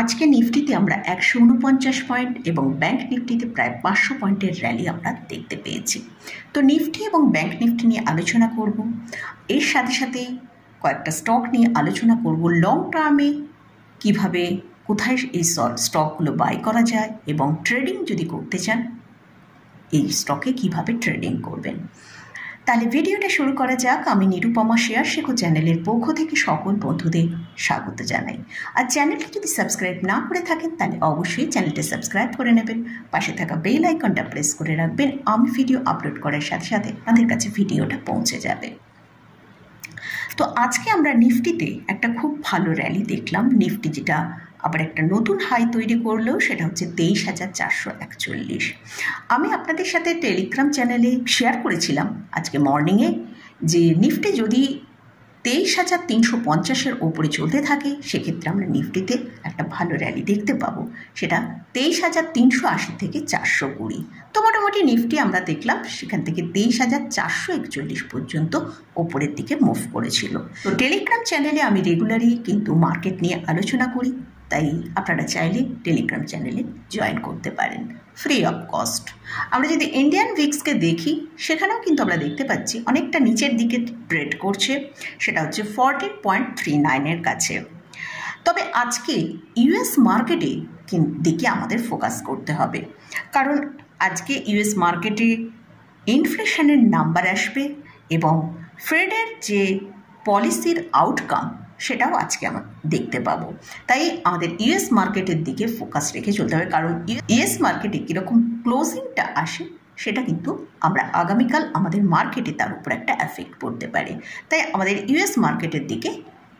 আজকে নিফটিতে আমরা 149 পয়েন্ট এবং ব্যাংক নিফটিতে প্রায় 500 পয়েন্টের র্যালি আমরা দেখতে পেয়েছি। তো নিফটি এবং ব্যাংক নিফটি নিয়ে আলোচনা করব। এর সাথে সাথে কয়েকটা স্টক নিয়ে আলোচনা করব। লং টার্মে কিভাবে কোথায় এই স্টকগুলো বাই করা যায় এবং ট্রেডিং যদি করতে চান এই স্টকে কিভাবে ট্রেডিং করবেন। তাহলে ভিডিওটা শুরু করা যাক। আমি নিরুপমা শেয়ার শেখো চ্যানেলের পক্ষ থেকে সকল বন্ধুদের স্বাগত জানাই। আর চ্যানেলটি যদি সাবস্ক্রাইব না করে থাকেন তাহলে অবশ্যই চ্যানেলটা সাবস্ক্রাইব করে নেবেন, পাশে থাকা বেল আইকনটা প্রেস করে রাখবেন। আমি ভিডিও আপলোড করার সাথে সাথে আপনাদের কাছে ভিডিওটা পৌঁছে যাবে। তো আজকে আমরা নিফটিতে একটা খুব ভালো র্যালি দেখলাম। নিফটি যেটা আবার একটা নতুন হাই তৈরি করলো, সেটা হচ্ছে 23,441। আমি আপনাদের সাথে টেলিগ্রাম চ্যানেলে শেয়ার করেছিলাম আজকে মর্নিংয়ে যে নিফটি যদি 23,350-এর ওপরে চলতে থাকে সেক্ষেত্রে আমরা নিফটিতে একটা ভালো র্যালি দেখতে পাবো। সেটা 23,380 থেকে 420। তো মোটামুটি নিফটি আমরা দেখলাম সেখান থেকে 23,441 পর্যন্ত ওপরের দিকে মুভ করেছিল। তো টেলিগ্রাম চ্যানেলে আমি রেগুলারই কিন্তু মার্কেট নিয়ে আলোচনা করি, তাই আপনারা চাইলে টেলিগ্রাম চ্যানেলে জয়েন করতে পারেন ফ্রি অফ কস্ট। আমরা যদি ইন্ডিয়ান ভিক্সকে দেখি সেখানেও কিন্তু আমরা দেখতে পাচ্ছি অনেকটা নিচের দিকে ট্রেড করছে, সেটা হচ্ছে 14.39-এর কাছে। তবে আজকে ইউএস মার্কেটে দিকে আমাদের ফোকাস করতে হবে, কারণ আজকে ইউএস মার্কেটে ইনফ্লেশনের নাম্বার আসবে এবং ফেডের যে পলিসির আউটকাম সেটাও আজকে আমরা দেখতে পাবো। তাই আমাদের ইউএস মার্কেটের দিকে ফোকাস রেখে চলতে হবে, কারণ ইউএস মার্কেটে কীরকম ক্লোজিংটা আসে সেটা কিন্তু আমরা আগামীকাল আমাদের মার্কেটে তার উপর একটা এফেক্ট পড়তে পারে। তাই আমাদের ইউএস মার্কেটের দিকে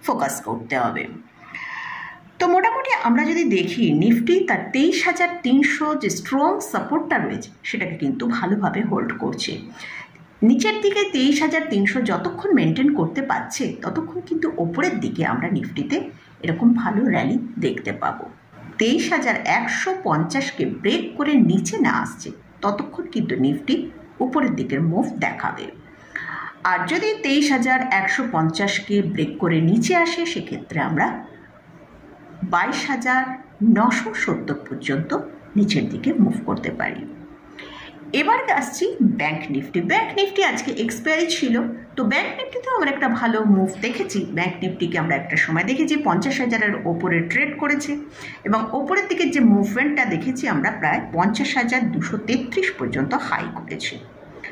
ফোকাস করতে হবে। তো মোটামুটি আমরা যদি দেখি নিফটি তার 23,300 যে স্ট্রং সাপোর্টটা রয়েছে সেটাকে কিন্তু ভালোভাবে হোল্ড করছে। নিচের দিকে 23,300 যতক্ষণ মেনটেন করতে পারছে ততক্ষণ কিন্তু ওপরের দিকে আমরা নিফটিতে এরকম ভালো র্যালি দেখতে পাবো। 23,150-কে ব্রেক করে নিচে না আসছে ততক্ষণ কিন্তু নিফটি উপরের দিকের মুভ দেখাবে। আর যদি 23,150-কে ব্রেক করে নিচে আসে সেক্ষেত্রে আমরা 22,970 পর্যন্ত নিচের দিকে মুভ করতে পারি। এবার আসছি ব্যাংক নিফটি। ব্যাংক নিফটি আজকে এক্সপায়ারি ছিল, তো ব্যাংক নিফটিতেও আমরা একটা ভালো মুভ দেখেছি। ব্যাংক নিফটিকে আমরা একটা সময় দেখেছি 50,000-এর ওপরে ট্রেড করেছে এবং ওপরের দিকে যে মুভমেন্টটা দেখেছি আমরা প্রায় 50,233 পর্যন্ত হাই করেছে।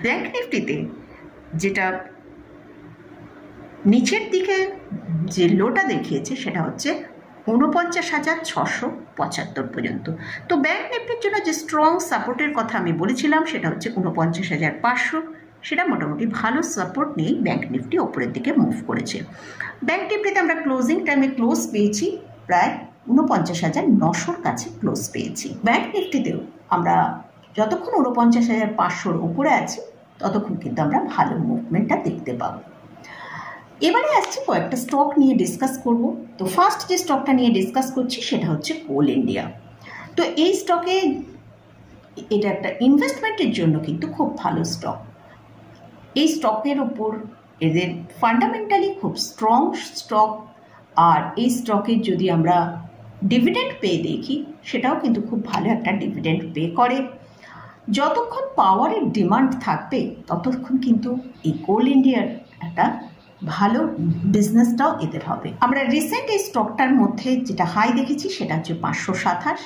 ব্যাংক নিফটিতে যেটা নিচের দিকে যে লোটা দেখিয়েছে সেটা হচ্ছে 49,675 পর্যন্ত। তো ব্যাংক নিফটির জন্য যে স্ট্রং সাপোর্টের কথা আমি বলেছিলাম সেটা হচ্ছে 49,500। সেটা মোটামুটি ভালো সাপোর্ট নিয়েই ব্যাংক নিফটি ওপরের দিকে মুভ করেছে। ব্যাংক নিফটিতে আমরা ক্লোজিং টাইমে ক্লোজ পেয়েছি প্রায় 49,900-র কাছে ক্লোজ পেয়েছি। ব্যাংক নিফটিতেও আমরা যতক্ষণ 49,500-র উপরে আছি ততক্ষণ কিন্তু আমরা ভালো মুভমেন্টটা দেখতে পাবো। এবারে আসছি কয়েকটা স্টক নিয়ে ডিসকাস করব। তো ফার্স্ট যে স্টকটা নিয়ে ডিসকাস করছি সেটা হচ্ছে কোল ইন্ডিয়া। তো এই স্টকে এটা একটা ইনভেস্টমেন্টের জন্য কিন্তু খুব ভালো স্টক। এই স্টকের ওপর এদের ফান্ডামেন্টালি খুব স্ট্রং স্টক। আর এই স্টকের যদি আমরা ডিভিডেন্ড পে দেখি সেটাও কিন্তু খুব ভালো একটা ডিভিডেন্ড পে করে। যতক্ষণ পাওয়ারের ডিমান্ড থাকবে ততক্ষণ কিন্তু এই কোল ইন্ডিয়ার একটা ভালো বিজনেসটাও এদের হবে। আমরা রিসেন্ট এই স্টকটার মধ্যে যেটা হাই দেখেছি সেটা হচ্ছে 527,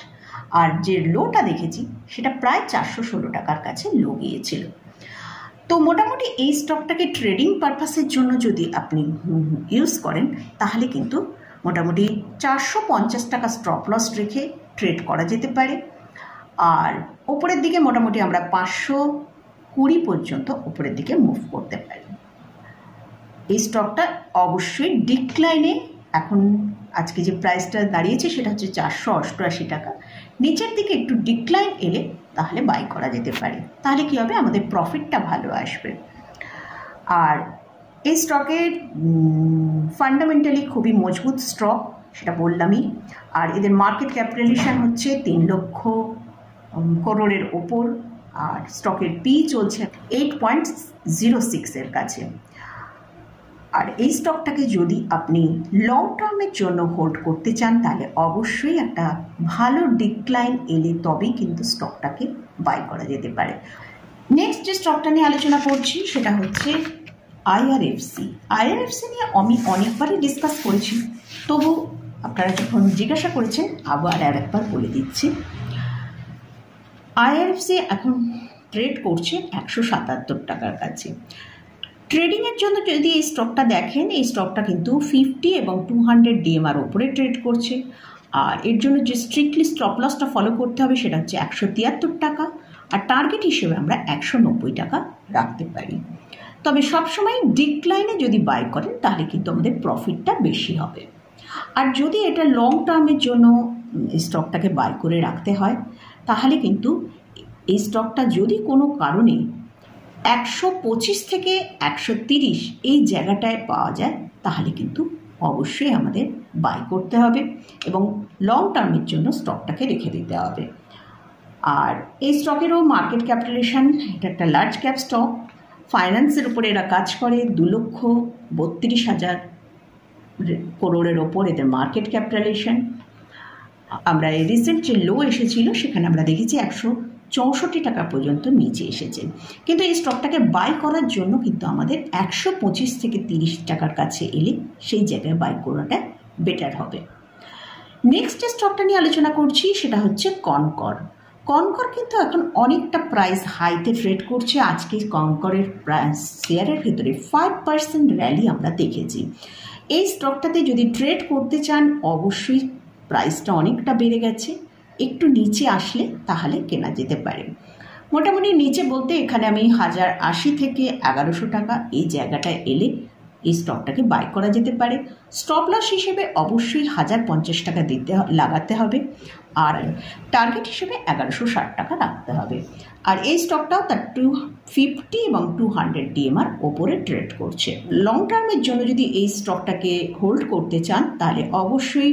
আর যে লোটা দেখেছি সেটা প্রায় 416 টাকার কাছে লো গিয়েছিল। তো মোটামুটি এই স্টকটাকে ট্রেডিং পারপাসের জন্য যদি আপনি ইউজ করেন তাহলে কিন্তু মোটামুটি 450 টাকা স্টপ লস রেখে ট্রেড করা যেতে পারে। আর ওপরের দিকে মোটামুটি আমরা 520 পর্যন্ত ওপরের দিকে মুভ করতে পারি। এই স্টকটা অবশ্যই ডিক্লাইনে, এখন আজকে যে প্রাইসটা দাঁড়িয়েছে সেটা হচ্ছে 488 টাকা। নিচের দিকে একটু ডিক্লাইন এলে তাহলে বাই করা যেতে পারে, তাহলে কী হবে আমাদের প্রফিটটা ভালো আসবে। আর এই স্টকের ফান্ডামেন্টালি খুবই মজবুত স্টক, সেটা বললামই। আর এদের মার্কেট ক্যাপিটালাইজেশন হচ্ছে 3 লক্ষ করোড়ের ওপর, আর স্টকের পি চলছে 8.06-এর কাছে। আর এই স্টকটাকে যদি আপনি লং টার্মের জন্য হোল্ড করতে চান তাহলে অবশ্যই একটা ভালো ডিক্লাইন এলে তবেই কিন্তু স্টকটাকে বাই করা যেতে পারে। নেক্সট যে স্টকটা নিয়ে আলোচনা করছি সেটা হচ্ছে আইআরএফসি। আইআরএফসি নিয়ে আমি অনেকবারই ডিসকাস করেছি, তবু আপনারা যখন জিজ্ঞাসা করেছেন আবার একবার বলে দিচ্ছি। আইআরএফসি এখন ট্রেড করছে 177 টাকার কাছে। ট্রেডিংয়ের জন্য যদি এই স্টকটা দেখেন, এই স্টকটা কিন্তু 50 এবং 200 ডিএমআর ওপরে ট্রেড করছে। আর এর জন্য যে স্ট্রিক্টলি স্টপ লসটা ফলো করতে হবে সেটা হচ্ছে 173 টাকা, আর টার্গেট হিসেবে আমরা 190 টাকা রাখতে পারি। তবে সবসময় ডিক্লাইনে যদি বাই করেন তাহলে কিন্তু আমাদের প্রফিটটা বেশি হবে। আর যদি এটা লং টার্মের জন্য স্টকটাকে বাই করে রাখতে হয় তাহলে কিন্তু এই স্টকটা যদি কোনো কারণে 125 থেকে 130 এই জায়গাটায় পাওয়া যায় তাহলে কিন্তু অবশ্যই আমাদের বাই করতে হবে এবং লং টার্মের জন্য স্টকটাকে রেখে দিতে হবে। আর এই স্টকেরও মার্কেট ক্যাপিটালাইজেশন, এটা একটা লার্জ ক্যাপ স্টক, ফাইন্যান্সের উপরে এরা কাজ করে। 2,32,000 করোড়ের ওপর এদের মার্কেট ক্যাপিটালাইজেশন। আমরা এই রিসেন্ট যে লো এসেছিল সেখানে আমরা দেখেছি 164 টাকা পর্যন্ত নিচে এসেছে, কিন্তু এই স্টকটাকে বাই করার জন্য কিন্তু আমাদের 125 থেকে 30 টাকার কাছে এলে সেই জায়গায় বাই করাটা বেটার হবে। নেক্সট যে স্টকটা নিয়ে আলোচনা করছি সেটা হচ্ছে কনকর। কনকর কিন্তু এখন অনেকটা প্রাইস হাইতে ট্রেড করছে। আজকে কনকরের শেয়ারের ভেতরে 5% র্যালি আমরা দেখেছি। এই স্টকটাতে যদি ট্রেড করতে চান অবশ্যই প্রাইসটা অনেকটা বেড়ে গেছে, একটু নিচে আসলে তাহলে কেনা যেতে পারে। মোটামুটি নিচে বলতে এখানে আমি 1080 থেকে 1100 টাকা এই জায়গাটায় এলে এই স্টকটাকে বাই করা যেতে পারে। স্টপ লস হিসেবে অবশ্যই 1050 টাকা লাগাতে হবে, আর টার্গেট হিসেবে 1160 টাকা রাখতে হবে। আর এই স্টকটাও তার 250 এবং 200 ডিএমআর ওপরে ট্রেড করছে। লং টার্মের জন্য যদি এই স্টকটাকে হোল্ড করতে চান তাহলে অবশ্যই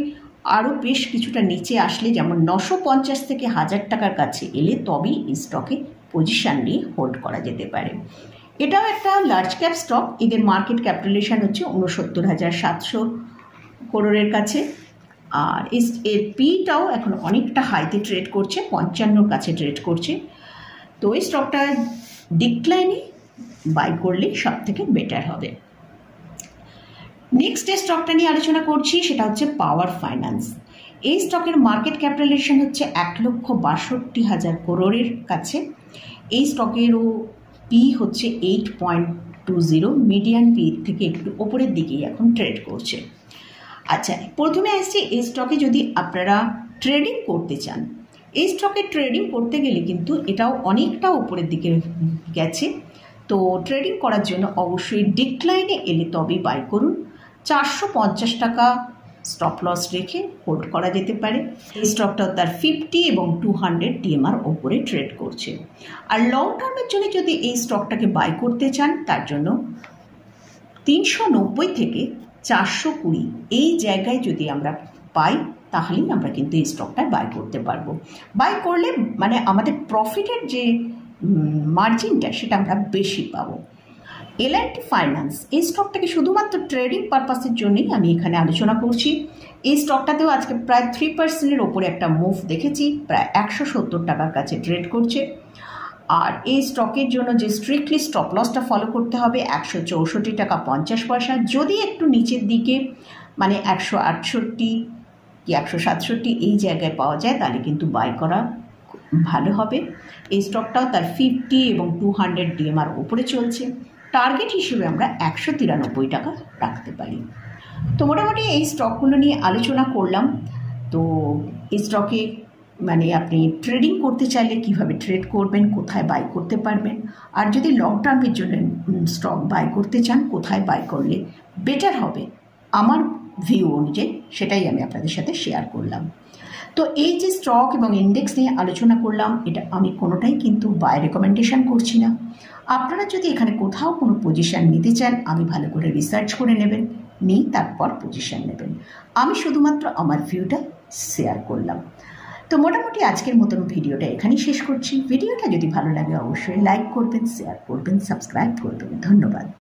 আরও বেশ কিছুটা নিচে আসলে, যেমন 950 থেকে 1000 টাকার কাছে এলে তবেই এই স্টকে পজিশান নিয়ে হোল্ড করা যেতে পারে। এটাও একটা লার্জ ক্যাপ স্টক, এদের মার্কেট ক্যাপিটালাইজেশন হচ্ছে 69,700 করোড়ের কাছে। আর এর পিটাও এখন অনেকটা হাইতে ট্রেড করছে, 55 কাছে ট্রেড করছে। তো এই স্টকটা ডিক্লাইনে বাই করলে সব থেকে বেটার হবে। নেক্সট যে স্টকটা নিয়ে আলোচনা করছি সেটা হচ্ছে পাওয়ার ফাইন্যান্স। এই স্টকের মার্কেট ক্যাপিটালাইজেশন হচ্ছে 1,62,000 করোড়ের কাছে। এই স্টকেরও পি হচ্ছে 8.20, মিডিয়ান পি থেকে একটু ওপরের দিকেই এখন ট্রেড করছে। আচ্ছা, প্রথমে আসছি এই স্টকে যদি আপনারা ট্রেডিং করতে চান, এই স্টকে ট্রেডিং করতে গেলে কিন্তু এটাও অনেকটা ওপরের দিকে গেছে। তো ট্রেডিং করার জন্য অবশ্যই ডিক্লাইনে এলে তবেই বাই করুন। 450 টাকা স্টপ লস রেখে হোল্ড করা যেতে পারে। এই স্টকটাও তার 50 এবং 200 ডিএমআর ওপরে ট্রেড করছে। আর লং টার্মের জন্য যদি এই স্টকটাকে বাই করতে চান তার জন্য 390 থেকে 420 এই জায়গায় যদি আমরা পাই তাহলেই আমরা কিন্তু এই স্টকটা বাই করতে পারবো। বাই করলে মানে আমাদের প্রফিটের যে মার্জিনটা সেটা আমরা বেশি পাবো। এল&টি ফাইন্যান্স, এই স্টকটাকে শুধুমাত্র ট্রেডিং পারপাসের জন্যই আমি এখানে আলোচনা করছি। এই স্টকটাতেও আজকে প্রায় 3%-এর ওপরে একটা মুভ দেখেছি, প্রায় 170 টাকার কাছে ট্রেড করছে। আর এই স্টকের জন্য যে স্ট্রিক্টলি স্টপ লসটা ফলো করতে হবে 164 টাকা 50 পয়সা। যদি একটু নিচের দিকে মানে 168 কি 167 এই জায়গায় পাওয়া যায় তাহলে কিন্তু বাই করা ভালো হবে। এই স্টকটাও তার 50 এবং 200 ডিএমআর ওপরে চলছে। টার্গেট হিসেবে আমরা 193 টাকা রাখতে পারি। তো মোটামুটি এই স্টকগুলো নিয়ে আলোচনা করলাম। তো এই স্টকে মানে আপনি ট্রেডিং করতে চাইলে কিভাবে ট্রেড করবেন, কোথায় বাই করতে পারবেন, আর যদি লং টার্মের জন্য স্টক বাই করতে চান কোথায় বাই করলে বেটার হবে আমার ভিউ অনুযায়ী সেটাই আমি আপনাদের সাথে শেয়ার করলাম। তো এই যে স্টক এবং ইন্ডেক্স নিয়ে আলোচনা করলাম এটা আমি কোনোটাই কিন্তু বাই রেকমেন্ডেশন করছি না। আপনারা যদি এখানে কোথাও কোনো পজিশান নিতে চান আমি ভালো করে রিসার্চ করে নেবেন, নিয়ে তারপর পজিশান নেবেন। আমি শুধুমাত্র আমার ভিউটা শেয়ার করলাম। তো মোটামুটি আজকের মতন ভিডিওটা এখানেই শেষ করছি। ভিডিওটা যদি ভালো লাগে অবশ্যই লাইক করবেন, শেয়ার করবেন, সাবস্ক্রাইব করবেন। ধন্যবাদ।